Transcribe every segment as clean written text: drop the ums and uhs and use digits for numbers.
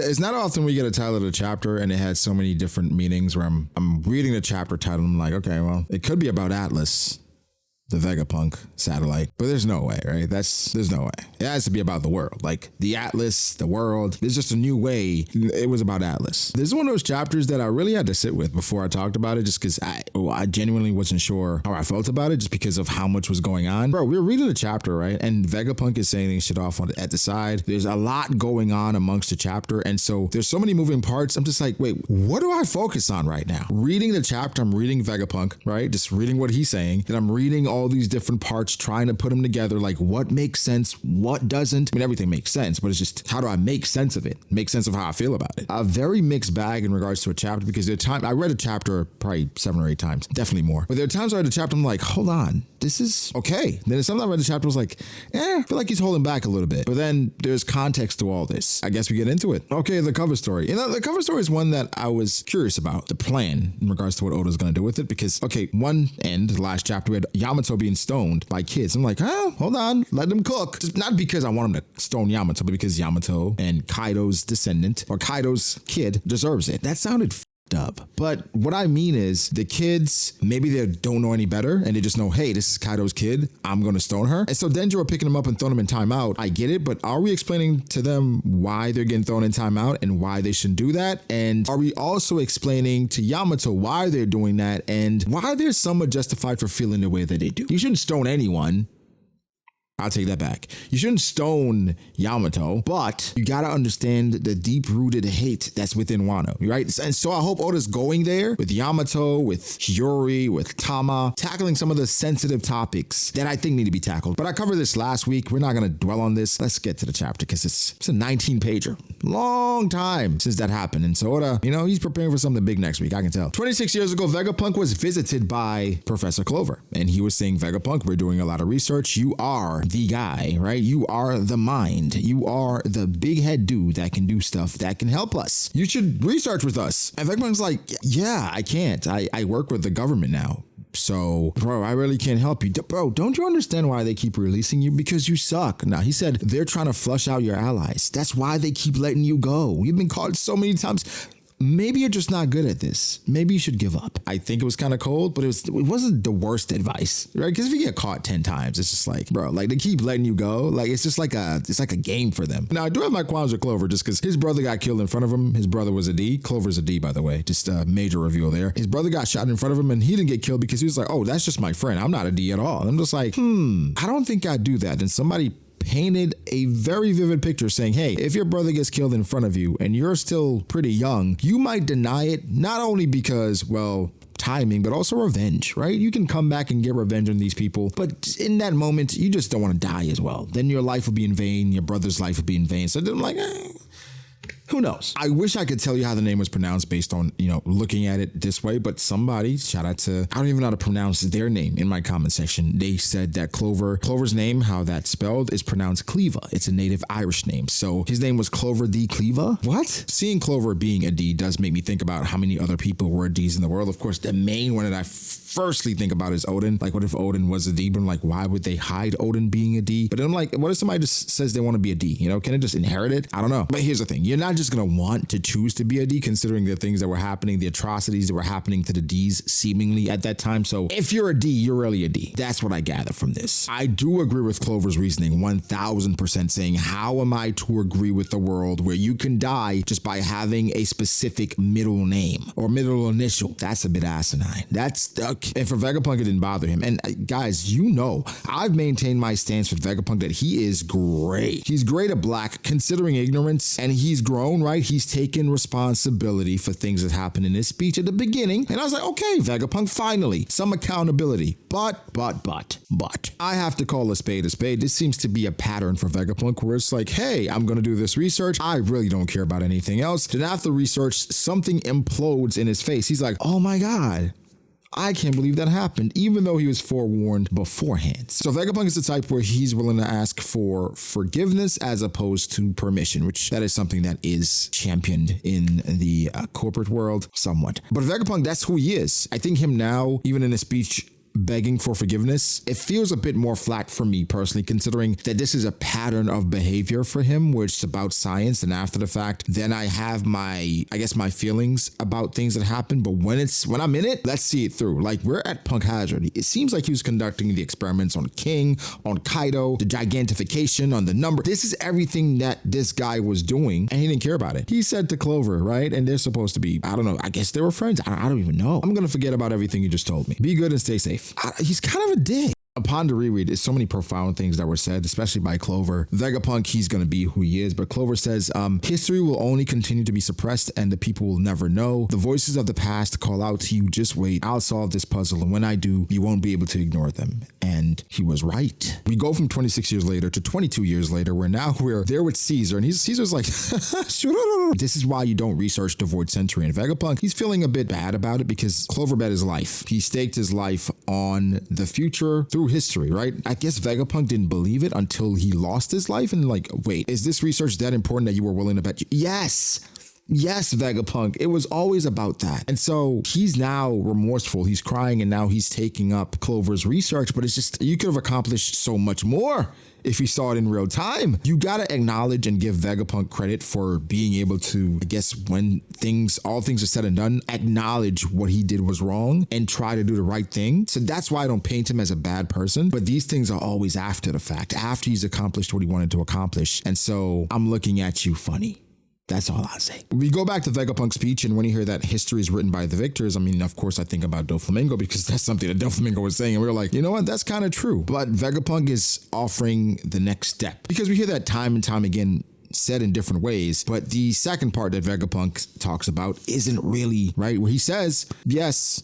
It's not often we get a title of the chapter and it has so many different meanings where I'm reading the chapter title and I'm like, okay, well, it could be about Atlas, the Vegapunk satellite, but there's no way, right? There's no way. It has to be about the world, like the Atlas, the world. There's just a new way. It was about Atlas. This is one of those chapters that I really had to sit with before I talked about it, just because I genuinely wasn't sure how I felt about it, just because of how much was going on. Bro, we were reading the chapter, right? And Vegapunk is saying shit off at the side. There's a lot going on amongst the chapter, and so there's so many moving parts. I'm just like, wait, what do I focus on right now? Reading the chapter, I'm reading Vegapunk, right? Just reading what he's saying. Then I'm reading all these different parts, trying to put them together, like what makes sense, what doesn't. I mean, everything makes sense, but it's just, how do I make sense of it? Make sense of how I feel about it. A very mixed bag in regards to a chapter, because there are times, I read a chapter probably 7 or 8 times, definitely more. But there are times I read a chapter, I'm like, hold on, this is okay. Then sometimes I read the chapter, I was like, I feel like he's holding back a little bit. But then there's context to all this. I guess we get into it. Okay, the cover story. The cover story is one that I was curious about, the plan in regards to what Oda's going to do with it, because, okay, one end, the last chapter, we had Yamato being stoned by kids. I'm like, hold on, let them cook. Just not because I want him to stone Yamato, but because Yamato and Kaido's descendant, or Kaido's kid, deserves it. That sounded up. But what I mean is, the kids, maybe they don't know any better and they just know, hey, this is Kaido's kid, I'm gonna stone her. And so Denjiro picking him up and throwing him in timeout, I get it, but are we explaining to them why they're getting thrown in timeout and why they shouldn't do that? And are we also explaining to Yamato why they're doing that and why they're somewhat justified for feeling the way that they do? You shouldn't stone anyone. I'll take that back. You shouldn't stone Yamato, but you gotta understand the deep-rooted hate that's within Wano, right? And so I hope Oda's going there with Yamato, with Hiyori, with Tama, tackling some of the sensitive topics that I think need to be tackled. But I covered this last week. We're not gonna dwell on this. Let's get to the chapter, because it's a 19-pager. Long time since that happened. And so Oda, he's preparing for something big next week, I can tell. 26 years ago, Vegapunk was visited by Professor Clover. And he was saying, Vegapunk, we're doing a lot of research. You are the guy, right? You are the mind. You are the big head dude that can do stuff that can help us. You should research with us. And Vegapunk's like, yeah, I can't. I work with the government now. So, bro, I really can't help you. Bro, don't you understand why they keep releasing you? Because you suck. Now, he said they're trying to flush out your allies. That's why they keep letting you go. You've been caught so many times. Maybe you're just not good at this. Maybe you should give up. I think it was kind of cold, but it wasn't the worst advice, right? Because if you get caught 10 times, it's just like, bro, like they keep letting you go. Like it's just like a game for them. Now I do have my qualms with Clover just because his brother got killed in front of him. His brother was a D. Clover's a D, by the way. Just a major reveal there. His brother got shot in front of him and he didn't get killed because he was like, oh, that's just my friend. I'm not a D at all. And I'm just like, I don't think I'd do that. And somebody painted a very vivid picture saying, hey, if your brother gets killed in front of you and you're still pretty young, you might deny it, not only because, well, timing, but also revenge, right? You can come back and get revenge on these people, but in that moment, you just don't want to die as well. Then your life will be in vain, your brother's life will be in vain. So then I'm like, who knows? I wish I could tell you how the name was pronounced based on, looking at it this way, but somebody, shout out to, I don't even know how to pronounce their name in my comment section. They said that Clover's name, how that's spelled, is pronounced Cleaver. It's a native Irish name. So his name was Clover D. Cleaver? What? Seeing Clover being a D does make me think about how many other people were Ds in the world. Of course, the main one that I firstly think about is Odin. Like, what if Odin was a D? But I'm like, why would they hide Odin being a D? But then I'm like, what if somebody just says they want to be a D? Can it just inherit it? I don't know. But here's the thing. You're not just going to want to choose to be a D considering the things that were happening, the atrocities that were happening to the Ds seemingly at that time. So if you're a D, you're really a D. That's what I gather from this. I do agree with Clover's reasoning 1000%, saying, how am I to agree with the world where you can die just by having a specific middle name or middle initial? That's a bit asinine. That's okay. And for Vegapunk, it didn't bother him. And guys, I've maintained my stance with Vegapunk that he is great. He's great at black, considering ignorance, and he's grown, right? He's taken responsibility for things that happened in his speech at the beginning. And I was like, okay, Vegapunk, finally, some accountability. But, I have to call a spade a spade. This seems to be a pattern for Vegapunk where it's like, hey, I'm going to do this research. I really don't care about anything else. Then after research, something implodes in his face. He's like, oh my God, I can't believe that happened, even though he was forewarned beforehand. So Vegapunk is the type where he's willing to ask for forgiveness as opposed to permission, which that is something that is championed in the corporate world somewhat. But Vegapunk, that's who he is. I think him now, even in his speech begging for forgiveness, it feels a bit more flat for me personally, considering that this is a pattern of behavior for him where it's about science, and after the fact, then I have my feelings about things that happen. But when I'm in it, let's see it through. Like, we're at Punk Hazard. It seems like he was conducting the experiments on King, on Kaido, the gigantification, on the number. This is everything that this guy was doing, and he didn't care about it. He said to Clover, right? And they're supposed to be, I don't know, I guess they were friends. I don't even know. I'm going to forget about everything you just told me. Be good and stay safe. He's kind of a dick. Upon the reread, there's so many profound things that were said, especially by Clover. Vegapunk, he's going to be who he is, but Clover says, history will only continue to be suppressed and the people will never know. The voices of the past call out to you, just wait. I'll solve this puzzle, and when I do, you won't be able to ignore them. And he was right. We go from 26 years later to 22 years later, where now we're there with Caesar, and Caesar's like, this is why you don't research the Void Century. And Vegapunk, he's feeling a bit bad about it because Clover bet his life. He staked his life on the future through history, right? I guess Vegapunk didn't believe it until he lost his life, and like, wait, is this research that important that you were willing to bet? Yes, Vegapunk. It was always about that. And so he's now remorseful. He's crying, and now he's taking up Clover's research, but it's just, you could have accomplished so much more if you saw it in real time. You gotta acknowledge and give Vegapunk credit for being able to, I guess, when all things are said and done, acknowledge what he did was wrong and try to do the right thing. So that's why I don't paint him as a bad person, but these things are always after the fact, after he's accomplished what he wanted to accomplish. And so I'm looking at you funny. That's all I'll say. We go back to Vegapunk's speech, and when you hear that history is written by the victors, I mean, of course, I think about Doflamingo because that's something that Doflamingo was saying, and we were like, you know what, that's kind of true. But Vegapunk is offering the next step because we hear that time and time again said in different ways. But the second part that Vegapunk talks about isn't really right, where he says, yes,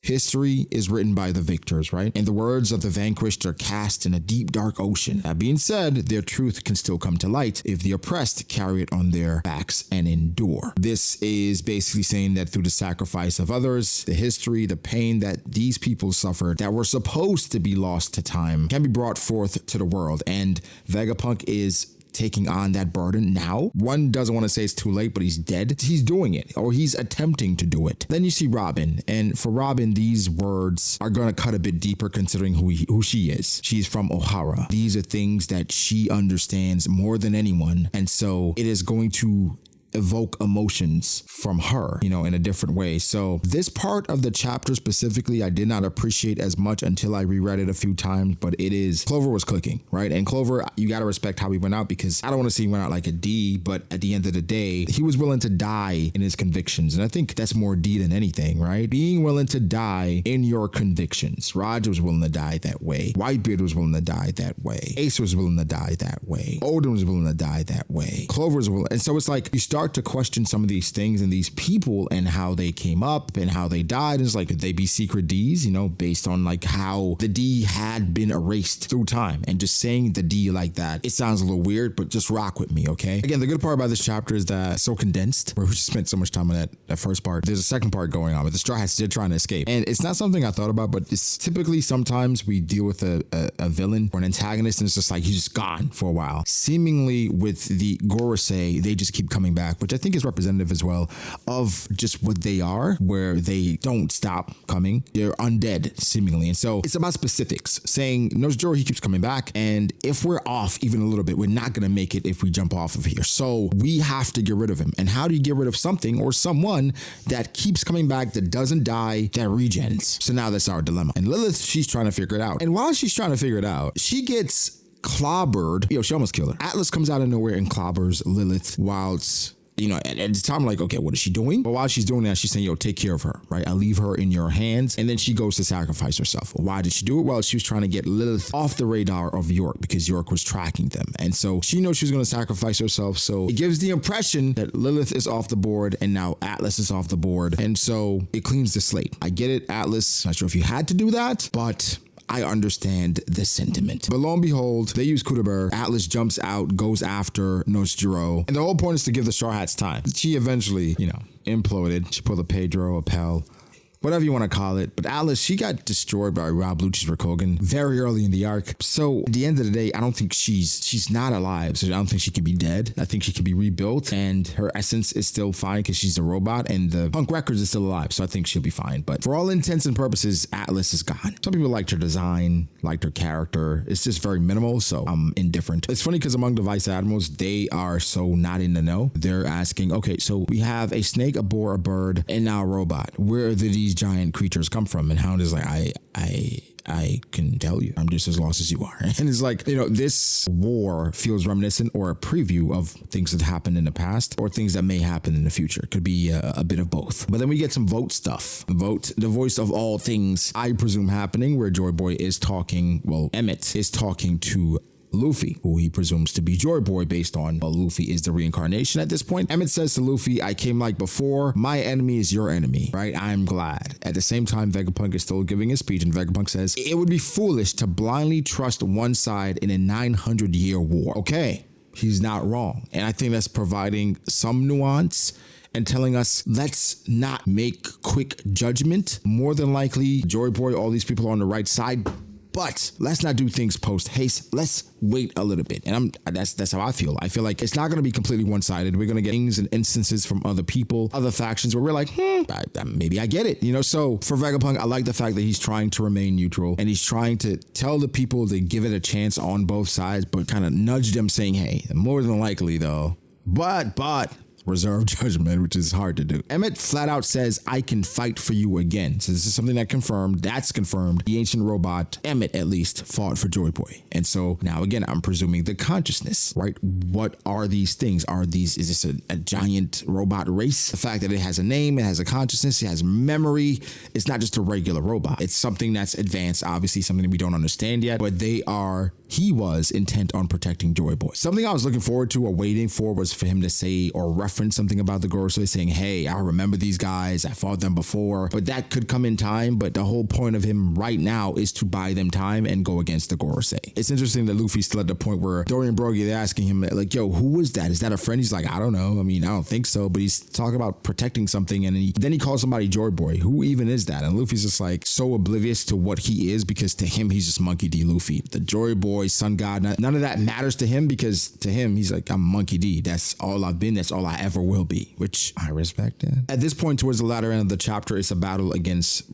history is written by the victors, right? And the words of the vanquished are cast in a deep, dark ocean. That being said, their truth can still come to light if the oppressed carry it on their backs and endure. This is basically saying that through the sacrifice of others, the history, the pain that these people suffered that were supposed to be lost to time can be brought forth to the world. And Vegapunk is taking on that burden now. One doesn't want to say it's too late, but he's dead. He's doing it, or he's attempting to do it. Then you see Robin, and for Robin, these words are going to cut a bit deeper considering who she is. She's from Ohara. These are things that she understands more than anyone, and so it is going to evoke emotions from her, in a different way. So this part of the chapter specifically, I did not appreciate as much until I reread it a few times, but Clover was clicking, right? And Clover, you got to respect how he went out, because I don't want to see he went out like a D, but at the end of the day, he was willing to die in his convictions. And I think that's more D than anything, right? Being willing to die in your convictions. Roger was willing to die that way. Whitebeard was willing to die that way. Ace was willing to die that way. Odin was willing to die that way. Clover was willing. And so it's like, you start to question some of these things and these people and how they came up and how they died. It's like, could they be secret Ds, based on like how the D had been erased through time? And just saying the D like that, it sounds a little weird, but just rock with me, okay? Again, the good part about this chapter is that it's so condensed, where we just spent so much time on that first part. There's a second part going on, but the Straw Hats did trying to escape. And it's not something I thought about, but it's typically sometimes we deal with a villain or an antagonist, and it's just like, he's just gone for a while. Seemingly with the Gorosei, they just keep coming back, which I think is representative as well of just what they are, where they don't stop coming. They're undead, seemingly. And so it's about specifics, saying Nosjiro, he keeps coming back, and if we're off even a little bit, we're not going to make it if we jump off of here. So we have to get rid of him. And how do you get rid of something or someone that keeps coming back, that doesn't die, that regens? So now that's our dilemma. And Lilith, she's trying to figure it out. And while she's trying to figure it out, she gets clobbered. She almost killed her. Atlas comes out of nowhere and clobbers Lilith whilst at the time, I'm like, okay, what is she doing? But while she's doing that, she's saying, take care of her, right? I leave her in your hands. And then she goes to sacrifice herself. Why did she do it? Well, she was trying to get Lilith off the radar of York, because York was tracking them. And so she knows she's going to sacrifice herself. So it gives the impression that Lilith is off the board and now Atlas is off the board. And so it cleans the slate. I get it, Atlas. Not sure if you had to do that, but I understand the sentiment. But lo and behold, they use Kudaber. Atlas jumps out, goes after Nosjiro. And the whole point is to give the Straw Hats time. She eventually, imploded. She pulled a Pedro, a Pell, whatever you want to call it. But Atlas, she got destroyed by Rob Lucci's Rakogan very early in the arc. So at the end of the day, I don't think she's not alive. So I don't think she could be dead. I think she could be rebuilt, and her essence is still fine because she's a robot, and the Punk Records is still alive. So I think she'll be fine. But for all intents and purposes, Atlas is gone. Some people liked her design, liked her character. It's just very minimal, so I'm indifferent. It's funny because among the Vice Admirals, they are so not in the know. They're asking, okay, so we have a snake, a boar, a bird, and now a robot. Where did these giant creatures come from? And Hound is like, I can tell you, I'm just as lost as you are. And it's like, this war feels reminiscent or a preview of things that happened in the past or things that may happen in the future. Could be a bit of both. But then we get some Vote stuff. Vote, the voice of all things, I presume, happening, where Joy Boy is talking, Emmett is talking to Luffy, who he presumes to be Joy Boy based on, Luffy is the reincarnation at this point. Emmett says to Luffy, I came like before, my enemy is your enemy, right? I'm glad. At the same time, Vegapunk is still giving his speech, and Vegapunk says, it would be foolish to blindly trust one side in a 900-year war. Okay, he's not wrong. And I think that's providing some nuance and telling us, let's not make quick judgment. More than likely, Joy Boy, all these people are on the right side, but let's not do things post haste. Let's wait a little bit. And that's how I feel. I feel like it's not going to be completely one-sided. We're going to get things and instances from other people, other factions where we're like, maybe I get it. So for Vegapunk, I like the fact that he's trying to remain neutral and he's trying to tell the people to give it a chance on both sides, but kind of nudge them saying, hey, more than likely though, but reserve judgment, which is hard to do. Emmett flat out says, I can fight for you again. So this is something that's confirmed. The ancient robot, Emmett at least, fought for Joy Boy. And so now again, I'm presuming the consciousness, right? What are these things? Is this a giant robot race? The fact that it has a name, it has a consciousness, it has memory. It's not just a regular robot. It's something that's advanced, obviously something that we don't understand yet, but he was intent on protecting Joy Boy. Something I was looking forward to or waiting for was for him to say or reference something about the Gorosei, saying, hey, I remember these guys, I fought them before, but that could come in time. But the whole point of him right now is to buy them time and go against the Gorosei. It's interesting that Luffy's still at the point where Dorian Brogy, they're asking him like, yo, who was that? Is that a friend? He's like, I don't know. I don't think so, but he's talking about protecting something. And then he calls somebody Joy Boy. Who even is that? And Luffy's just like so oblivious to what he is, because to him, he's just Monkey D. Luffy, the Joy Boy, Sun God. None of that matters to him, because to him, he's like, I'm Monkey D. That's all I've been. That's all I ever will be, which I respect that. At this point, towards the latter end of the chapter, it's a battle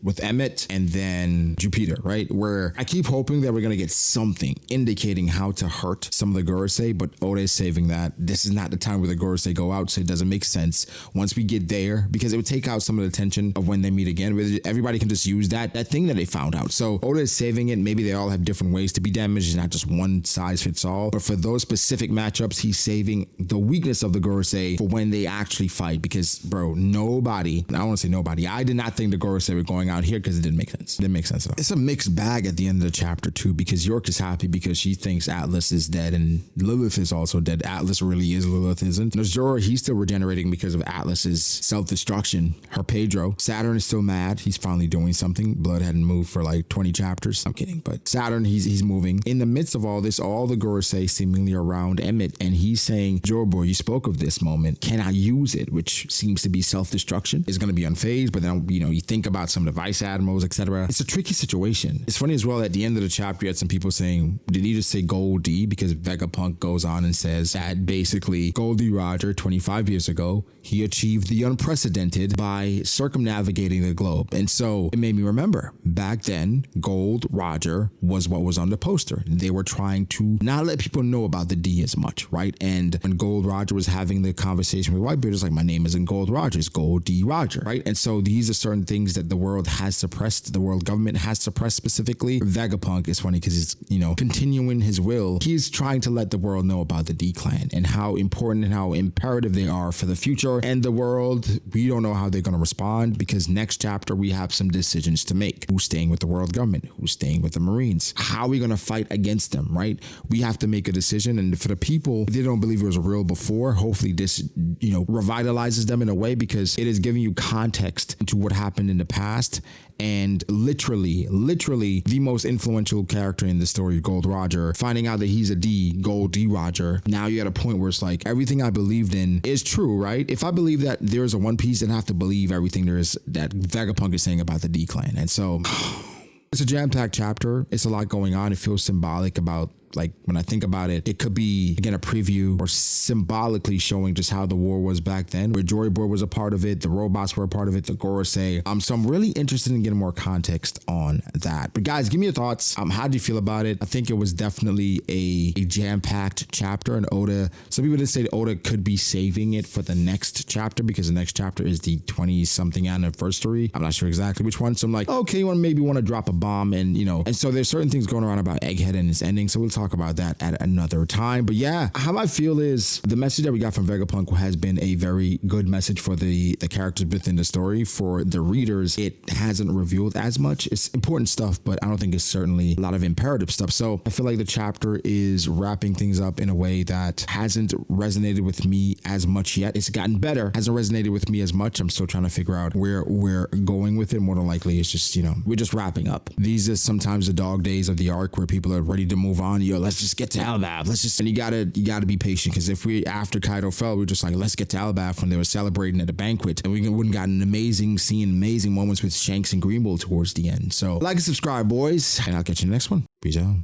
with Emmett and then Jupiter, right? Where I keep hoping that we're going to get something indicating how to hurt some of the Gorosei, but Oda is saving that. This is not the time where the Gorosei go out, so it doesn't make sense once we get there, because it would take out some of the tension of when they meet again. Everybody can just use that thing that they found out. So Oda is saving it. Maybe they all have different ways to be damaged. It's not just one size fits all. But for those specific matchups, he's saving the weakness of the Gorosei for when they actually fight. Because, bro, I don't want to say nobody. I did not think the Gorosei were going out here because it didn't make sense. It didn't make sense at all. It's a mixed bag at the end of the chapter too, because York is happy because she thinks Atlas is dead and Lilith is also dead. Atlas really is, Lilith isn't. Zoro, he's still regenerating because of Atlas's self-destruction. Her Pedro. Saturn is still mad. He's finally doing something. Blood hadn't moved for like 20 chapters. I'm kidding, but Saturn, he's moving. In the midst of all this, all the Gorosei seemingly around Emmett, and he's saying, Joy Boy, you spoke of this moment. Can I use it? Which seems to be self-destruction. Is going to be unfazed, but then, you think about some of the Vice Admirals, etc. It's a tricky situation. It's funny as well, at the end of the chapter, you had some people saying, did he just say Gold D? Because Vegapunk goes on and says that basically Goldie Roger, 25 years ago, he achieved the unprecedented by circumnavigating the globe. And so it made me remember, back then, Gold Roger was what was on the poster. They were trying to not let people know about the D as much, right? And when Gold Roger was having the conversation with Whitebeard, it's like, my name isn't Gold Roger, it's Gold D. Roger, right? And so these are certain things that the world has suppressed, the world government has suppressed specifically. Vegapunk is funny because he's, continuing his will. He's trying to let the world know about the D clan and how important and how imperative they are for the future and the world. We don't know how they're going to respond, because next chapter we have some decisions to make. Who's staying with the world government? Who's staying with the Marines? How are we going to fight against them, right? We have to make a decision. And for the people, if they don't believe it was real before, hopefully this revitalizes them in a way because it is giving you context to what happened in the past. And literally the most influential character in the story, Gold Roger, finding out that he's a Gold D Roger. Now you're at a point where it's like everything I believed in is true, right? If I believe that there's a One Piece, then I have to believe everything there is that Vegapunk is saying about the D clan. And so it's a jam-packed chapter. It's a lot going on. It feels symbolic about, like, when I think about it, it could be, again, a preview or symbolically showing just how the war was back then, where Jory Boy was a part of it, the robots were a part of it, the Gorosei. So I'm really interested in getting more context on that. But guys, give me your thoughts. How do you feel about it? I think it was definitely a jam-packed chapter, and Oda, some people did say that Oda could be saving it for the next chapter because the next chapter is the 20-something anniversary. I'm not sure exactly which one. So I'm like, okay, you maybe want to drop a bomb, and and so there's certain things going around about Egghead and its ending. So we'll talk about that at another time. But yeah, how I feel is the message that we got from Vegapunk has been a very good message for the characters within the story. For the readers, it hasn't revealed as much. It's important stuff, but I don't think it's certainly a lot of imperative stuff. So I feel like the chapter is wrapping things up in a way that hasn't resonated with me as much yet. It's gotten better, hasn't resonated with me as much. I'm still trying to figure out where we're going with it. More than likely, it's just, we're just wrapping up. These are sometimes the dog days of the arc where people are ready to move on. Let's just get to Elbaf. And you gotta be patient, because if we, after Kaido fell, we were just like, let's get to Elbaf when they were celebrating at a banquet, and we wouldn't gotten amazing moments with Shanks and Greenbull towards the end. So like and subscribe, boys, and I'll catch you in the next one. Peace out.